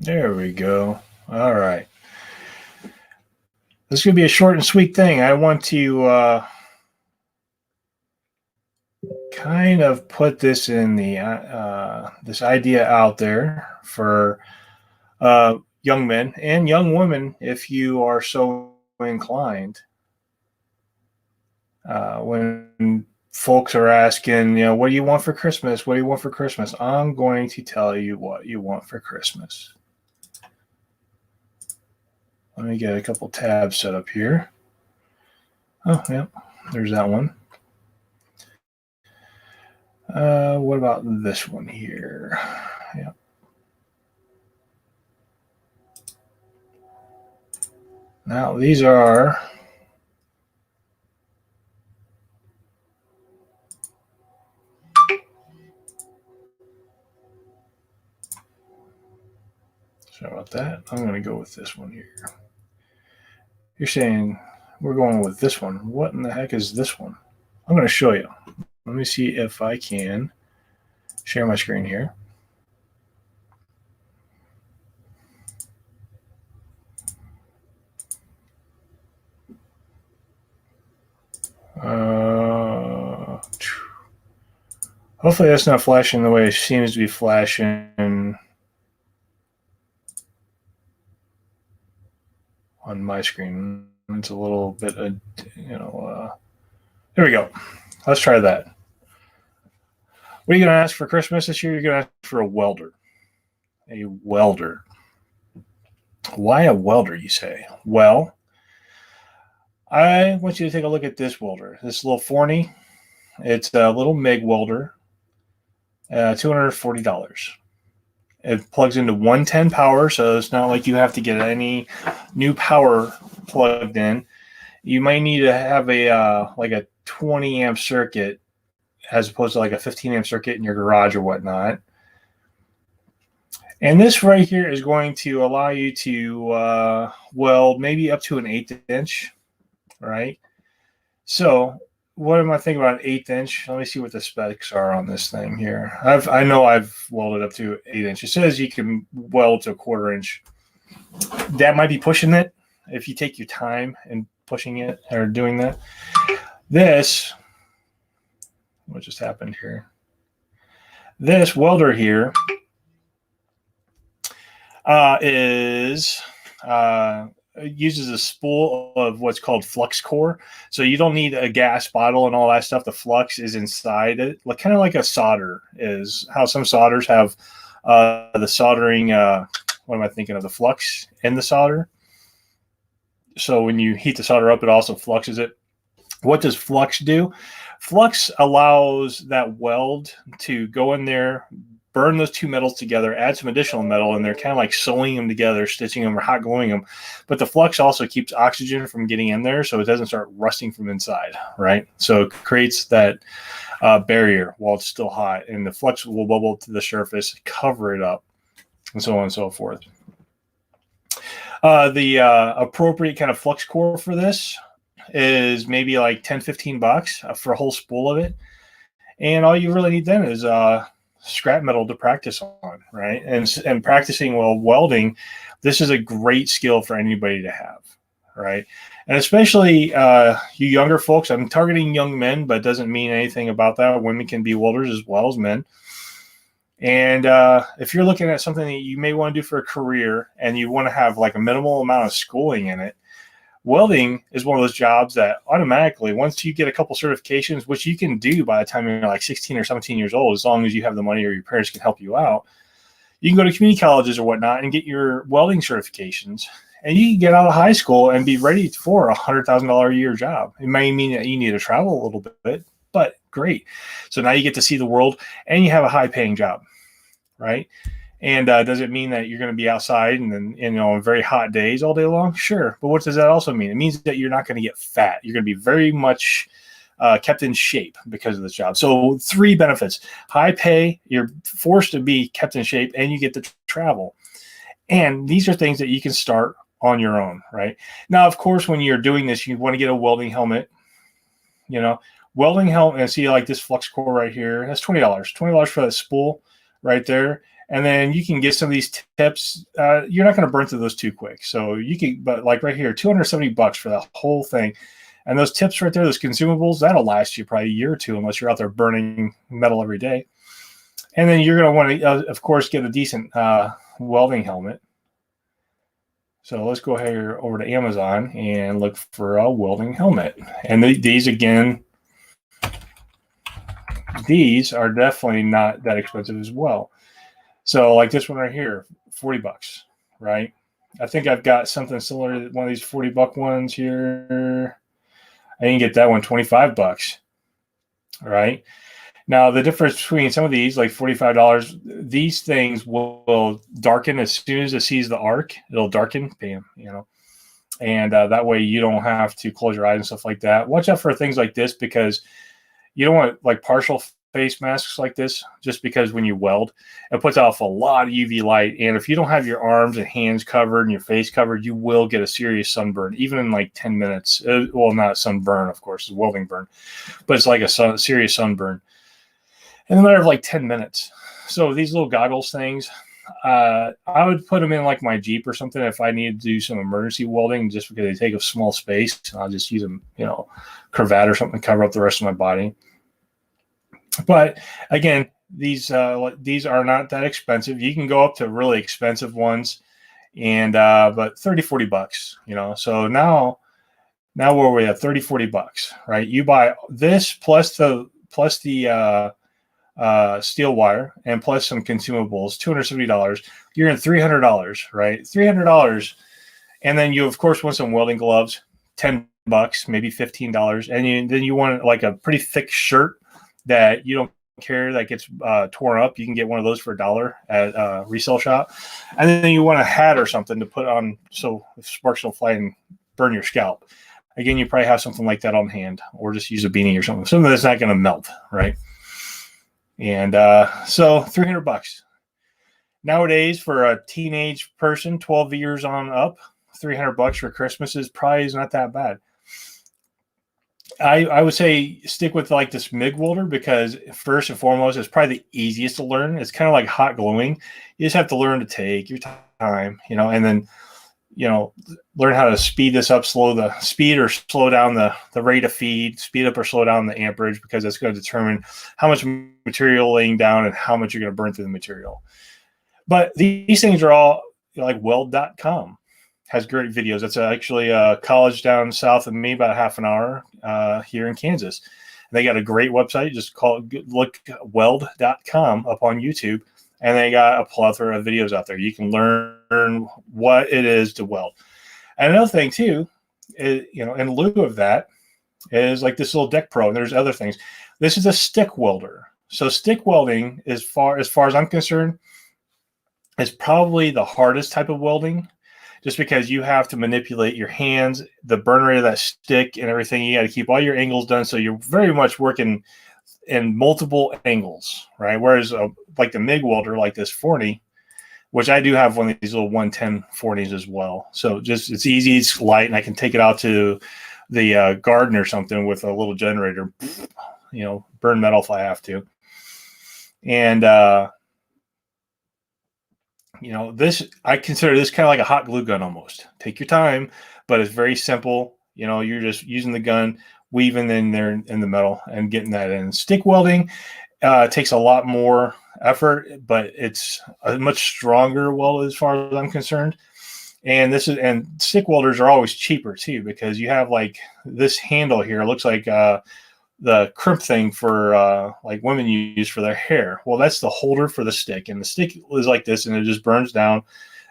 There we go. All right. This is going to be a short and sweet thing. I want to kind of put this in this idea out there for young men and young women, if you are so inclined. When folks are asking, what do you want for Christmas? What do you want for Christmas? I'm going to tell you what you want for Christmas. Let me get a couple tabs set up here. Oh, yeah, there's that one. What about this one here? Yeah. Now, these are sorry about that. I'm going to go with this one here. You're saying we're going with this one. What in the heck is this one? I'm going to show you. Let me see if I can share my screen here. Hopefully that's not flashing the way it seems to be flashing on my screen. It's a little bit, there we go. Let's try that. What are you going to ask for Christmas this year? You're going to ask for a welder. A welder. Why a welder, you say? Well, I want you to take a look at this welder. This little Forney. It's a little Mig Welder. $240. It plugs into 110 power, so it's not like you have to get any new power plugged in. You might need to have a 20 amp circuit as opposed to like a 15 amp circuit in your garage or whatnot. And this right here is going to allow you to weld maybe up to an 1/8 inch, right? So what am I thinking about an 1/8 inch? Let me see what the specs are on this thing here. I know I've welded up to 8 inch. It says you can weld to a 1/4 inch. That might be pushing it if you take your time and pushing it or doing that. This, what just happened here? This welder here uses a spool of what's called flux core. So you don't need a gas bottle and all that stuff. The flux is inside it, kind of like a solder is. How some solders have the soldering, what am I thinking of? The flux in the solder. So when you heat the solder up, it also fluxes it. What does flux do? Flux allows that weld to go in there, burn those two metals together, add some additional metal in there, kind of like sewing them together, stitching them or hot gluing them. But the flux also keeps oxygen from getting in there so it doesn't start rusting from inside, right? So it creates that barrier while it's still hot, and the flux will bubble to the surface, cover it up, and so on and so forth. The appropriate kind of flux core for this is maybe like $10-15 for a whole spool of it. And all you really need then is scrap metal to practice on, right? And practicing while welding, this is a great skill for anybody to have, right? And especially you younger folks, I'm targeting young men, but it doesn't mean anything about that. Women can be welders as well as men. And if you're looking at something that you may want to do for a career and you want to have like a minimal amount of schooling in it, welding is one of those jobs that automatically, once you get a couple certifications, which you can do by the time you're like 16 or 17 years old, as long as you have the money or your parents can help you out, you can go to community colleges or whatnot and get your welding certifications. And you can get out of high school and be ready for a $100,000 a year job. It may mean that you need to travel a little bit, but great. So now you get to see the world and you have a high paying job, right? And does it mean that you're going to be outside and then, on very hot days all day long? Sure. But what does that also mean? It means that you're not going to get fat. You're going to be very much kept in shape because of this job. So 3 benefits: high pay, you're forced to be kept in shape, and you get to travel. And these are things that you can start on your own, right? Now, of course, when you're doing this, you want to get a welding helmet. Welding helmet, and see like this flux core right here, that's $20. $20 for that spool right there. And then you can get some of these tips. You're not going to burn through those too quick. So you can, but like right here, $270 for that whole thing. And those tips right there, those consumables, that'll last you probably a year or two unless you're out there burning metal every day. And then you're going to want to, of course, get a decent welding helmet. So let's go ahead over to Amazon and look for a welding helmet. And these, again, these are definitely not that expensive as well. So like this one right here, $40, right? I think I've got something similar to one of these $40 ones here. I can get that one $25, right? Now the difference between some of these, like $45, these things will darken as soon as it sees the arc. It'll darken, bam, and that way you don't have to close your eyes and stuff like that. Watch out for things like this because you don't want like partial face masks like this, just because when you weld, it puts off a lot of UV light. And if you don't have your arms and hands covered and your face covered, you will get a serious sunburn, even in like 10 minutes. Well, not sunburn, of course, it's a welding burn, but it's like a serious sunburn in a matter of like 10 minutes. So these little goggles things, I would put them in like my Jeep or something if I needed to do some emergency welding, just because they take up small space. I'll just use them, cravat or something to cover up the rest of my body. But again, these are not that expensive. You can go up to really expensive ones, and but $30-$40, So now where we at $30-$40, right? You buy this plus the steel wire and plus some consumables, $270. You're in $300, right? $300, and then you of course want some welding gloves, $10, maybe $15, and then you want like a pretty thick shirt that you don't care that gets torn up. You can get one of those for $1 at a resale shop. And then you want a hat or something to put on so sparks don't fly and burn your scalp. Again, you probably have something like that on hand, or just use a beanie or something that's not going to melt, right? And so $300 nowadays for a teenage person, 12 years on up, $300 for Christmas is probably not that bad. I would say stick with like this Mig Welder, because first and foremost, it's probably the easiest to learn. It's kind of like hot gluing. You just have to learn to take your time, and then, learn how to speed this up, slow down the rate of feed, speed up or slow down the amperage, because it's going to determine how much material laying down and how much you're going to burn through the material. But these things are all like weld.com. Has great videos. That's actually a college down south of me, about a half an hour here in Kansas. And they got a great website. Just look weld.com up on YouTube, and they got a plethora of videos out there. You can learn what it is to weld. And another thing too, is, in lieu of that, is like this little Deck Pro, and there's other things. This is a stick welder. So stick welding, as far as I'm concerned, is probably the hardest type of welding. Just because you have to manipulate your hands, the burn rate of that stick and everything. You got to keep all your angles done. So you're very much working in multiple angles, right? Whereas like the Mig Welder, like this 40, which I do have one of these little 110 40s as well. So it's easy, it's light, and I can take it out to the garden or something with a little generator, burn metal if I have to. And, I consider this kind of like a hot glue gun almost. Take your time, but it's very simple. You're just using the gun, weaving in there in the metal and getting that in. Stick welding takes a lot more effort, but it's a much stronger weld as far as I'm concerned. And stick welders are always cheaper too, because you have like this handle here. It looks like the crimp thing for like women use for their hair. Well, that's the holder for the stick, and the stick is like this, and it just burns down.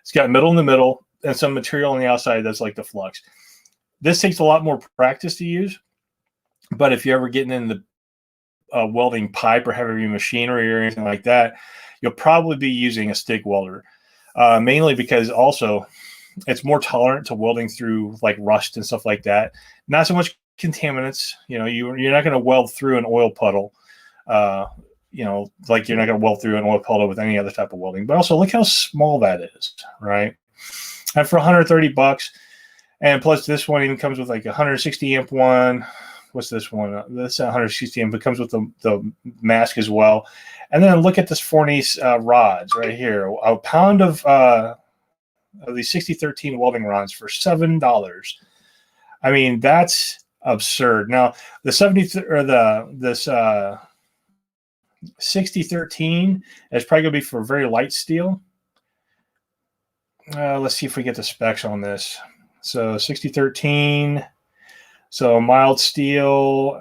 It's got metal in the middle and some material on the outside that's like the flux. This takes a lot more practice to use, but if you're ever getting in the welding pipe or heavy machinery or anything like that, you'll probably be using a stick welder, mainly because also it's more tolerant to welding through like rust and stuff like that. Not so much contaminants. You're not going to weld through an oil puddle, like you're not going to weld through an oil puddle with any other type of welding. But also look how small that is, right? And for $130, and plus this one even comes with like a 160 amp one, what's this one? This 160 but comes with the mask as well. And then look at this Fornese rods right here. A pound of these 6013 welding rods for $7. I mean, that's absurd. Now the 6013 is probably gonna be for very light steel. Let's see if we get the specs on this. So 6013, so mild steel,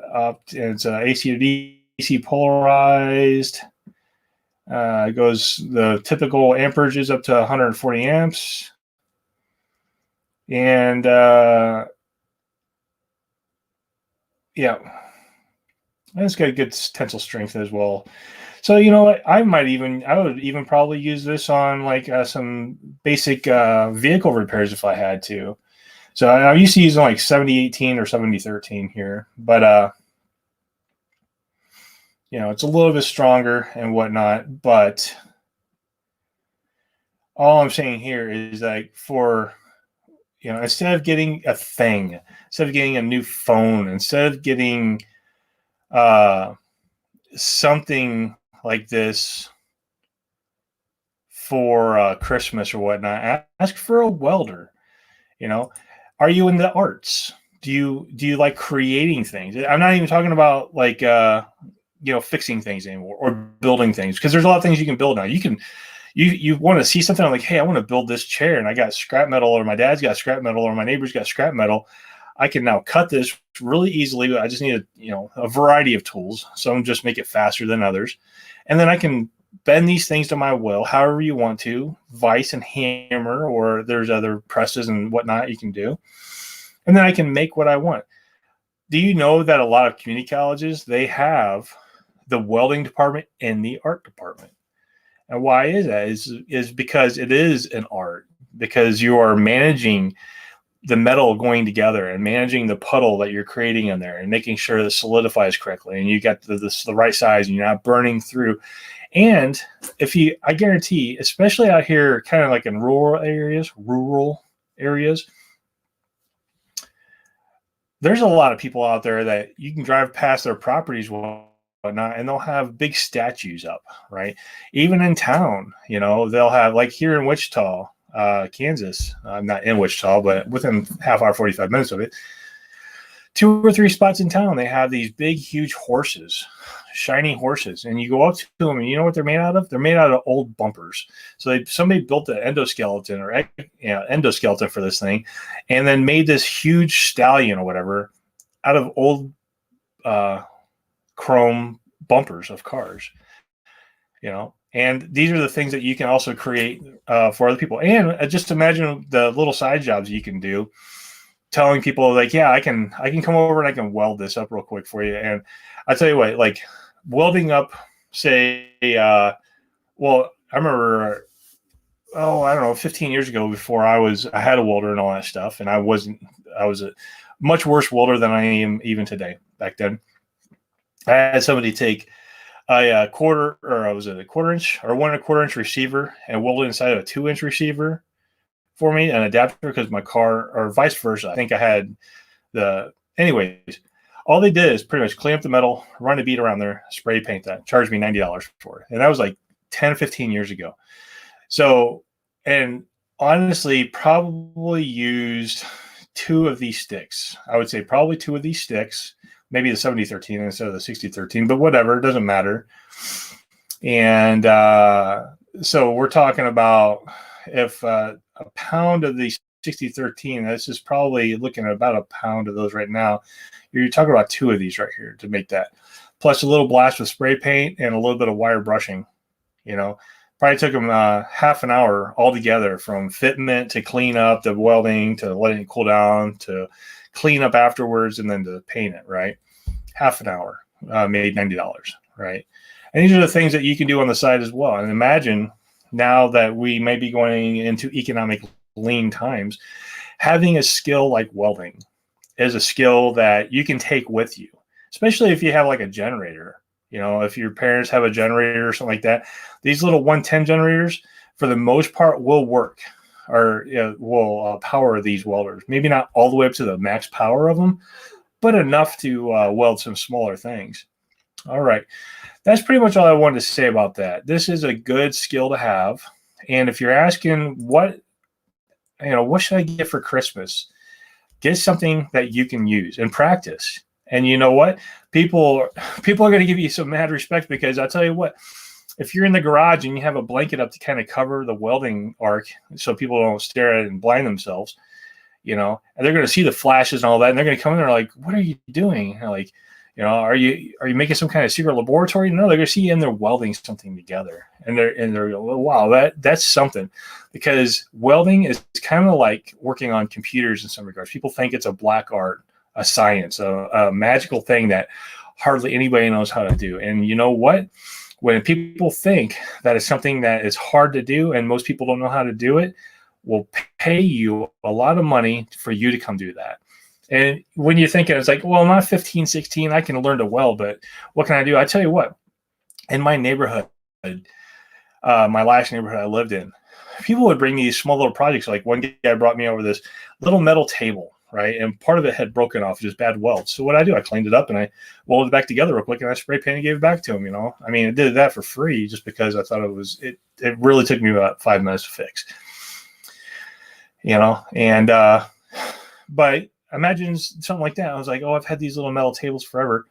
it's AC to DC polarized. It goes, the typical amperage is up to 140 amps. And yeah, and it's got good tensile strength as well. So, you know what, I would even probably use this on like some basic vehicle repairs if I had to. So I'm used to using like 7018 or 7013 here, but you know, it's a little bit stronger and whatnot. But all I'm saying here is like, for, you know, instead of getting a thing, instead of getting a new phone, instead of getting something like this for Christmas or whatnot, ask for a welder. You know, are you in the arts? Do you like creating things? I'm not even talking about like you know, fixing things anymore or building things, because there's a lot of things you can build now. You want to see something like, hey, I want to build this chair, and I got scrap metal, or my dad's got scrap metal, or my neighbor's got scrap metal. I can now cut this really easily. I just need a variety of tools. Some just make it faster than others. And then I can bend these things to my will, however you want to, vise and hammer, or there's other presses and whatnot you can do. And then I can make what I want. Do you know that a lot of community colleges, they have the welding department and the art department? And why is that? Is because it is an art, because you are managing the metal going together and managing the puddle that you're creating in there and making sure that solidifies correctly and you got the right size and you're not burning through. And I guarantee, especially out here, kind of like in rural areas, there's a lot of people out there that you can drive past their properties whatnot, and they'll have big statues up, right? Even in town, you know, they'll have, like here in Wichita, Kansas. I'm not in Wichita, but within half hour, 45 minutes of it, 2 or 3 spots in town, they have these big, huge horses, shiny horses, and you go up to them, and you know what they're made out of? They're made out of old bumpers. So somebody built an endoskeleton for this thing, and then made this huge stallion or whatever out of old chrome bumpers of cars, you know. And these are the things that you can also create for other people. And just imagine the little side jobs you can do, telling people like, yeah, I can come over and I can weld this up real quick for you. And I tell you what, like welding up, say, well, I remember, I don't know, 15 years ago, before I had a welder and all that stuff, and I was a much worse welder than I am even today. Back then, I had somebody take a quarter inch or 1 1/4 inch receiver and weld it inside of a 2-inch receiver for me, an adapter, because my car, or vice versa, I think I had anyways, all they did is pretty much clean up the metal, run a bead around there, spray paint that, charged me $90 for it. And that was like 10, 15 years ago. So, and honestly, probably used 2 of these sticks. I would say probably 2 of these sticks, maybe the 7013 instead of the 6013, but whatever, it doesn't matter. And so we're talking about, if a pound of the 6013, this is probably looking at about a pound of those right now. You're talking about 2 of these right here to make that, plus a little blast with spray paint and a little bit of wire brushing. You know, probably took them half an hour altogether, from fitment to clean up the welding to letting it cool down to clean up afterwards and then to paint it, right? Half an hour, made $90, right? And these are the things that you can do on the side as well. And imagine, now that we may be going into economic lean times, having a skill like welding is a skill that you can take with you, especially if you have like a generator. You know, if your parents have a generator or something like that, these little 110 generators, for the most part, will work, or will power these welders. Maybe not all the way up to the max power of them, but enough to weld some smaller things. All right. That's pretty much all I wanted to say about that. This is a good skill to have. And if you're asking what should I get for Christmas? Get something that you can use and practice. And you know what? People are going to give you some mad respect, because I'll tell you what, if you're in the garage and you have a blanket up to kind of cover the welding arc so people don't stare at it and blind themselves, and they're going to see the flashes and all that, and they're going to come in there like, what are you doing? And like, are you making some kind of secret laboratory? No, they're going to see you in there welding something together. And they're wow, that's something. Because welding is kind of like working on computers in some regards. People think it's a black art, a science, a magical thing that hardly anybody knows how to do. And you know what? When people think that it's something that is hard to do and most people don't know how to do it, will pay you a lot of money for you to come do that. And when you're thinking, it's like, well, I'm not 15, 16, I can learn to weld, but what can I do? I tell you what, in my neighborhood, my last neighborhood I lived in, people would bring me these small little projects. Like one guy brought me over this little metal table, right? And part of it had broken off, just bad welds. So what I do, I cleaned it up and I welded it back together real quick, and I spray painted and gave it back to him, I mean, I did that for free just because I thought it really took me about 5 minutes to fix, and, but imagine something like that. I was like, oh, I've had these little metal tables forever.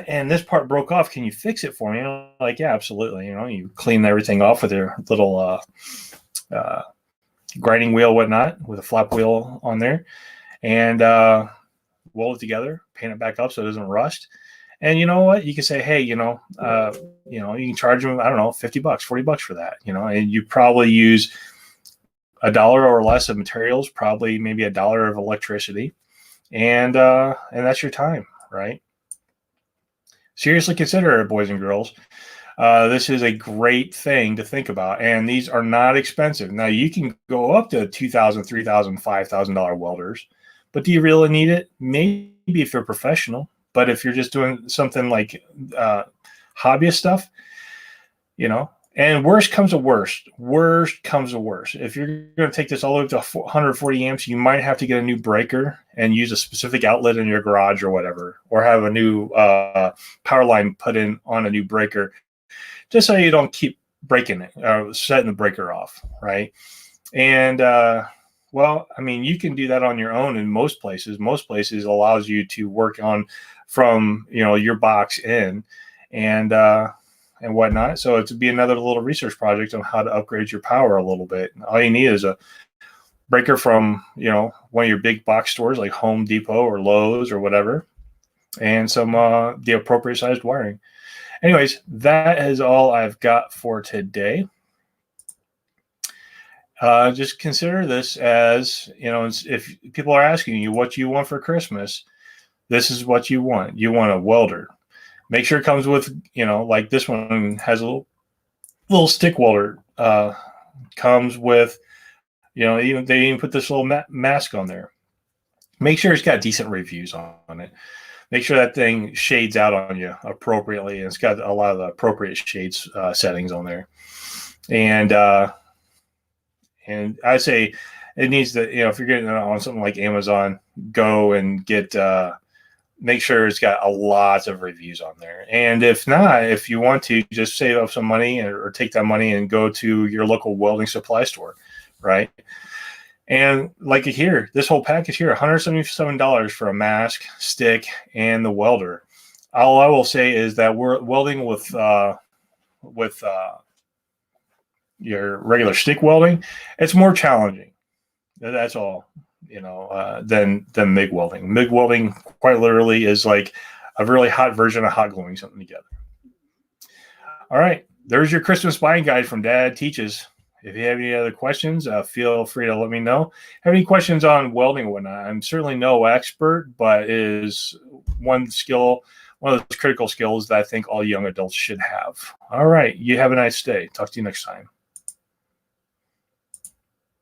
And this part broke off. Can you fix it for me? Like, yeah, absolutely. You clean everything off with your little grinding wheel, whatnot, with a flap wheel on there, and weld it together, paint it back up so it doesn't rust. And you know what? You can say, hey, you can charge them, I don't know, $50, $40 for that, and you probably use $1 or less of materials, probably maybe $1 of electricity, and that's your time, right? Seriously consider it, boys and girls. This is a great thing to think about, and these are not expensive. Now, you can go up to $2,000, $3,000, $5,000 welders, but do you really need it? Maybe if you're professional, but if you're just doing something like hobbyist stuff, and worst comes to worst. If you're going to take this all the way up to 140 amps, you might have to get a new breaker and use a specific outlet in your garage or whatever, or have a new power line put in on a new breaker, just so you don't keep breaking it, setting the breaker off, right? And well, I mean, you can do that on your own in most places. Most places allows you to work on from your box in, and whatnot. So it would be another little research project on how to upgrade your power a little bit. All you need is a breaker from, one of your big box stores like Home Depot or Lowe's or whatever, and some the appropriate sized wiring. Anyways, that is all I've got for today. Just consider this as, if people are asking you what you want for Christmas, this is what you want. You want a welder. Make sure it comes with, like this one has a little stick welder. Comes with, they even put this little mask on there. Make sure it's got decent reviews on it. Make sure that thing shades out on you appropriately, and it's got a lot of the appropriate shades settings on there. And I say it needs to, if you're getting it on something like Amazon, go and get. Make sure it's got a lot of reviews on there. And if not, if you want to, just save up some money or take that money and go to your local welding supply store, right? And like here, this whole package here, $177 for a mask, stick, and the welder. All I will say is that we're welding with your regular stick welding. It's more challenging. That's all. Than Mig Welding. Mig Welding quite literally is like a really hot version of hot gluing something together. All right, there's your Christmas buying guide from Dad Teaches. If you have any other questions, feel free to let me know. Have any questions on welding or whatnot? I'm certainly no expert, but it is one of those critical skills that I think all young adults should have. All right, you have a nice day. Talk to you next time.